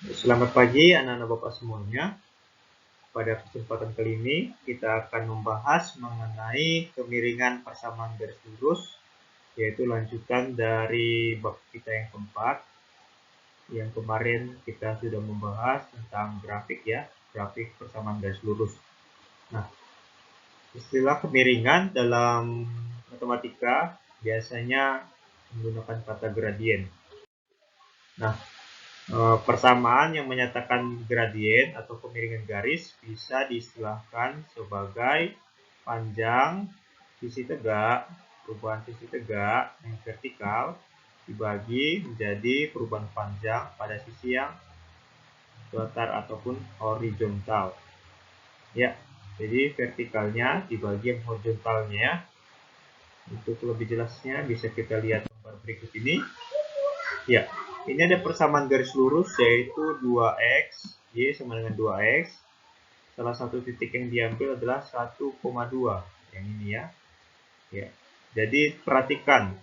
Selamat pagi anak-anak Bapak semuanya. Pada kesempatan kali ini kita akan membahas mengenai kemiringan persamaan garis lurus, yaitu lanjutan dari bab kita yang keempat. Yang kemarin kita sudah membahas tentang grafik ya, grafik persamaan garis lurus. Nah, istilah kemiringan dalam matematika biasanya menggunakan kata gradien. Nah, persamaan yang menyatakan gradien atau kemiringan garis bisa diistilahkan sebagai panjang sisi tegak, perubahan sisi tegak yang vertikal dibagi menjadi perubahan panjang pada sisi yang datar ataupun horizontal. Ya, jadi vertikalnya dibagi yang horizontalnya. Untuk lebih jelasnya bisa kita lihat gambar berikut ini. Ya, ini ada persamaan garis lurus yaitu 2x, y sama dengan 2x. Salah satu titik yang diambil adalah 1,2, yang ini ya. Ya, jadi perhatikan,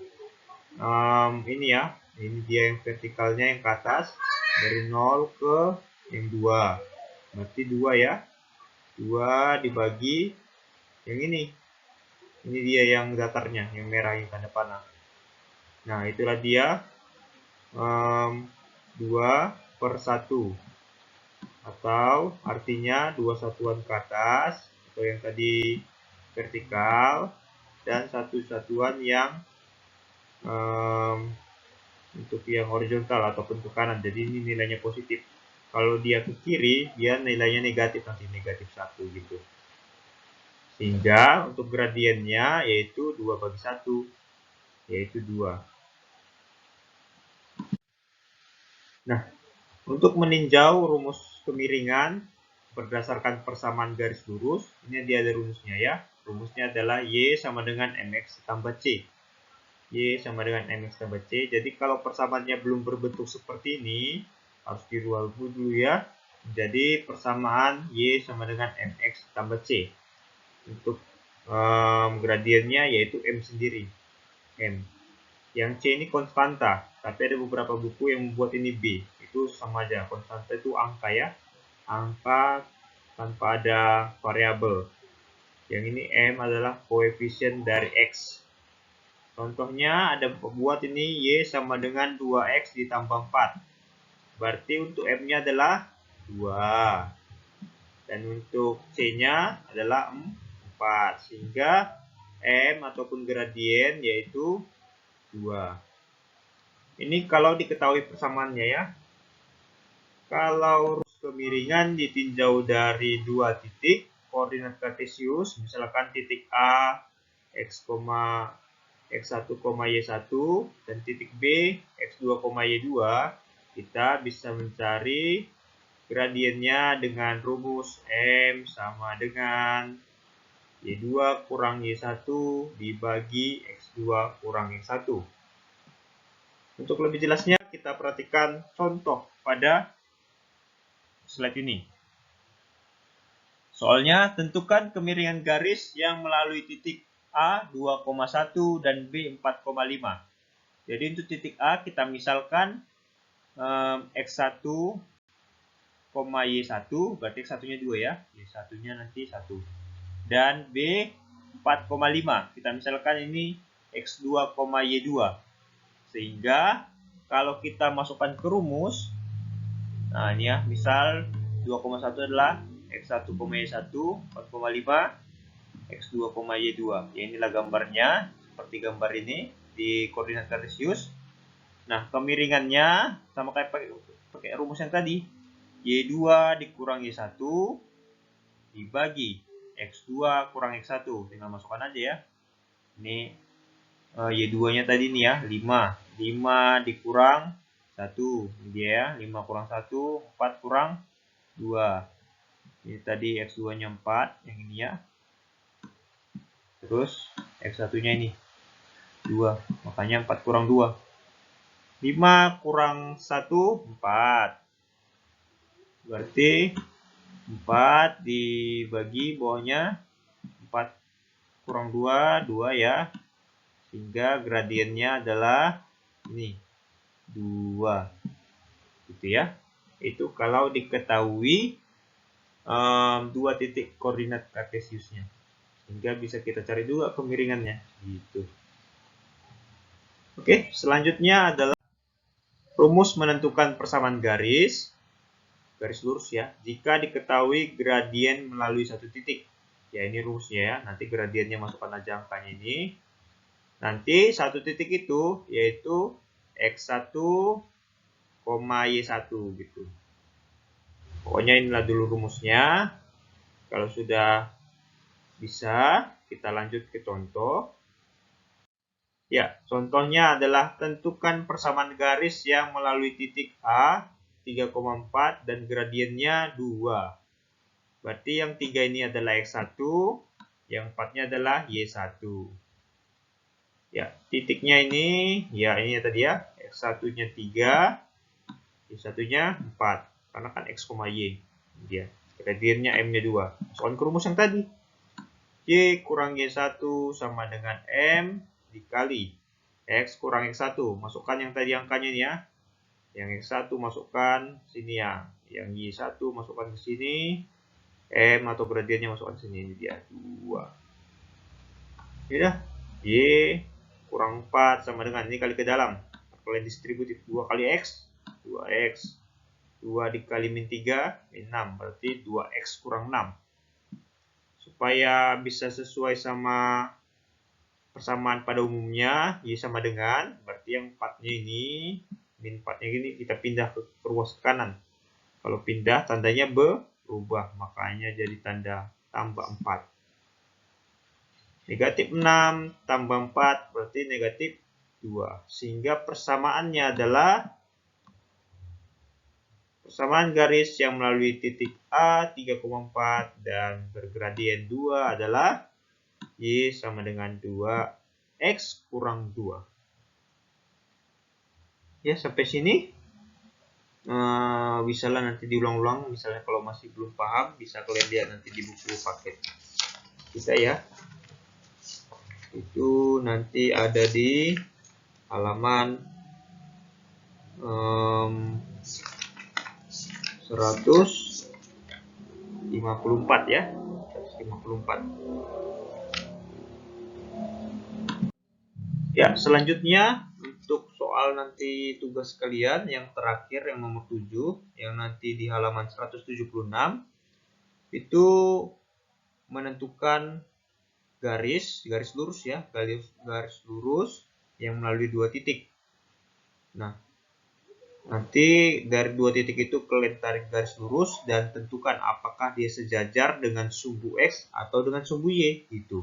ini ya, ini dia yang vertikalnya yang ke atas, dari 0 ke yang 2. Berarti 2 ya, 2 dibagi yang ini. Ini dia yang datarnya, yang merah, yang tanda panah. Nah, itulah dia 2/1, atau artinya 2 satuan ke atas atau yang tadi vertikal, dan 1 satuan yang untuk yang horizontal ataupun ke kanan. Jadi ini nilainya positif. Kalau dia ke kiri, dia nilainya negatif, nanti negatif 1 gitu. Sehingga untuk gradiennya yaitu 2/1, yaitu 2. Nah, untuk meninjau rumus kemiringan berdasarkan persamaan garis lurus, ini dia ada rumusnya ya. Rumusnya adalah Y sama dengan MX tambah C. Y sama dengan MX tambah C. Jadi kalau persamaannya belum berbentuk seperti ini, harus dirubah dulu ya. Jadi persamaan Y sama dengan MX tambah C. Untuk gradiennya yaitu M sendiri. M. Yang C ini konstanta, tapi ada beberapa buku yang membuat ini B. Itu sama aja, konstanta itu angka ya, angka tanpa ada variabel. Yang ini M adalah koefisien dari X. Contohnya ada buat ini Y sama dengan 2X ditambah 4. Berarti untuk M-nya adalah 2. Dan untuk C-nya adalah 4. Sehingga M ataupun gradien yaitu 2. Ini kalau diketahui persamaannya ya. Kalau rumus kemiringan ditinjau dari dua titik koordinat kartesius, misalkan titik A x1, y1 dan titik B x2, y2, kita bisa mencari gradiennya dengan rumus M sama dengan y2 kurang y1 dibagi x2 kurang x1. Untuk lebih jelasnya kita perhatikan contoh pada slide ini. Soalnya tentukan kemiringan garis yang melalui titik A 2,1 dan B 4,5. Jadi untuk titik A kita misalkan x1, y1, berarti x1-nya 2 ya. Y1-nya nanti 1. Dan B 4,5. Kita misalkan ini x2, y2. Sehingga kalau kita masukkan ke rumus, nah ini ya, misal 2,1 adalah x1, y1, 4,5, x2, y2. Ya, inilah gambarnya, seperti gambar ini di koordinat kartesius. Nah, kemiringannya sama kayak pakai rumus yang tadi. Y2 dikurang y1 dibagi x2 kurang x1. Tinggal masukkan aja ya. Ini y2-nya tadi nih ya, 5. 5 dikurang 1. Ini dia ya, 5 kurang 1, 4 kurang 2. Ini tadi x2-nya 4, yang ini ya. Terus x1-nya ini 2, makanya 4 kurang 2. 5 kurang 1, 4. Berarti 4 dibagi bawahnya 4 kurang 2, 2 ya. Sehingga gradiennya adalah ini 2. Gitu ya. itu kalau diketahui dua titik koordinat kartesiusnya, sehingga bisa kita cari juga kemiringannya gitu. Oke, selanjutnya adalah rumus menentukan persamaan garis lurus ya, jika diketahui gradien melalui satu titik. Ya, ini rumusnya ya. Nanti gradiennya masukkan aja angkanya ini. Nanti satu titik itu yaitu x1, y1 gitu. Pokoknya inilah dulu rumusnya. Kalau sudah bisa, kita lanjut ke contoh. Ya, contohnya adalah tentukan persamaan garis yang melalui titik A 3,4 dan gradiennya 2. Berarti yang 3 ini adalah x1, yang 4-nya adalah y1. Ya, titiknya ini, ya ini tadi ya, x1-nya 3, y1-nya 4. Karena kan x, y. Dia. Gradiennya m-nya 2. Masukkan ke rumus yang tadi. Y kurang y1 sama dengan m dikali x kurang x1. Masukkan yang tadi angkanya ini ya. Yang x1 masukkan sini ya. Yang y1 masukkan ke sini. M atau gradiennya masukkan sini. Ini dia 2. Sudah. Y kurang 4 sama dengan ini kali ke dalam. Kalian distributif 2 kali x. 2x. 2 dikali min 3. Min 6. Berarti 2x kurang 6. Supaya bisa sesuai sama persamaan pada umumnya, y sama dengan, berarti yang 4-nya ini, min 4-nya ini kita pindah ke ruas kanan. Kalau pindah, tandanya berubah, makanya jadi tanda tambah 4. Negatif 6 tambah 4 berarti negatif 2. Sehingga persamaannya adalah persamaan garis yang melalui titik A 3,4 dan bergradien 2 adalah Y sama dengan 2X kurang 2. Ya, sampai sini. Bisa lah nanti diulang-ulang. Misalnya kalau masih belum paham, bisa kalian lihat nanti di buku paket kita ya. Itu nanti ada di halaman 154 ya. 154. Ya, selanjutnya untuk soal nanti tugas kalian yang terakhir yang nomor 7 yang nanti di halaman 176 itu menentukan garis lurus ya, garis lurus yang melalui dua titik. Nah, nanti dari dua titik itu kalian tarik garis lurus dan tentukan apakah dia sejajar dengan sumbu X atau dengan sumbu Y gitu.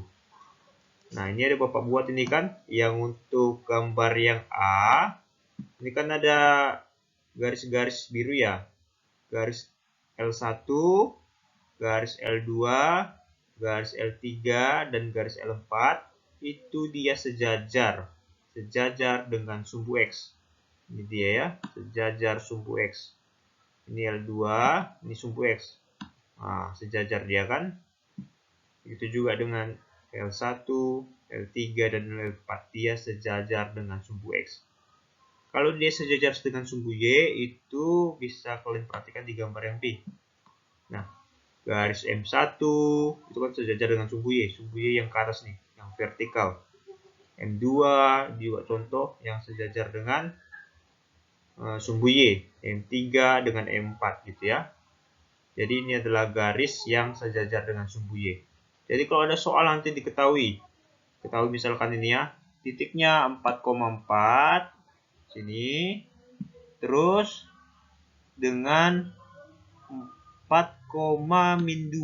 Nah, ini ada Bapak buat ini kan, yang untuk gambar yang A, ini kan ada garis-garis biru ya. Garis L1, garis L2, garis L3, dan garis L4, itu dia sejajar dengan sumbu X. Ini dia ya, sejajar sumbu X. Ini L2, ini sumbu X. Nah, sejajar dia kan. Itu juga dengan L1, L3, dan L4 dia sejajar dengan sumbu X. Kalau dia sejajar dengan sumbu Y, itu bisa kalian perhatikan di gambar yang B. Nah, garis M1 itu kan sejajar dengan sumbu Y yang ke atas nih, yang vertikal. M2 juga contoh yang sejajar dengan sumbu Y, M3 dengan M4 gitu ya. Jadi ini adalah garis yang sejajar dengan sumbu Y. Jadi kalau ada soal nanti diketahui misalkan ini ya, titiknya 4,4 sini, terus dengan 4,-2.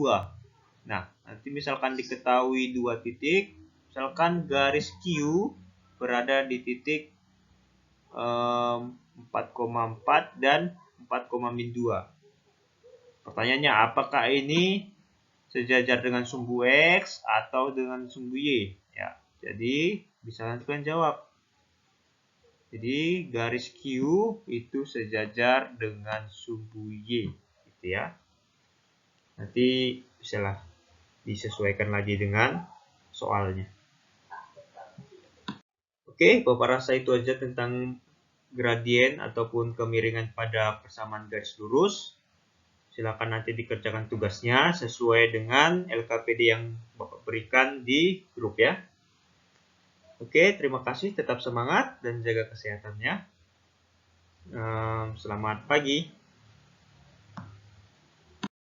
Nah, nanti misalkan diketahui dua titik, misalkan garis Q berada di titik 4,4 dan 4,-2. Pertanyaannya, apakah ini sejajar dengan sumbu X atau dengan sumbu Y? Ya, jadi bisa nanti kalian jawab. Jadi garis Q itu sejajar dengan sumbu Y, gitu ya. Nanti bisalah disesuaikan lagi dengan soalnya. Oke, Bapak rasa itu aja tentang gradien ataupun kemiringan pada persamaan garis lurus. Silakan nanti dikerjakan tugasnya sesuai dengan LKPD yang Bapak berikan di grup ya. Oke, terima kasih. Tetap semangat dan jaga kesehatannya. Selamat pagi.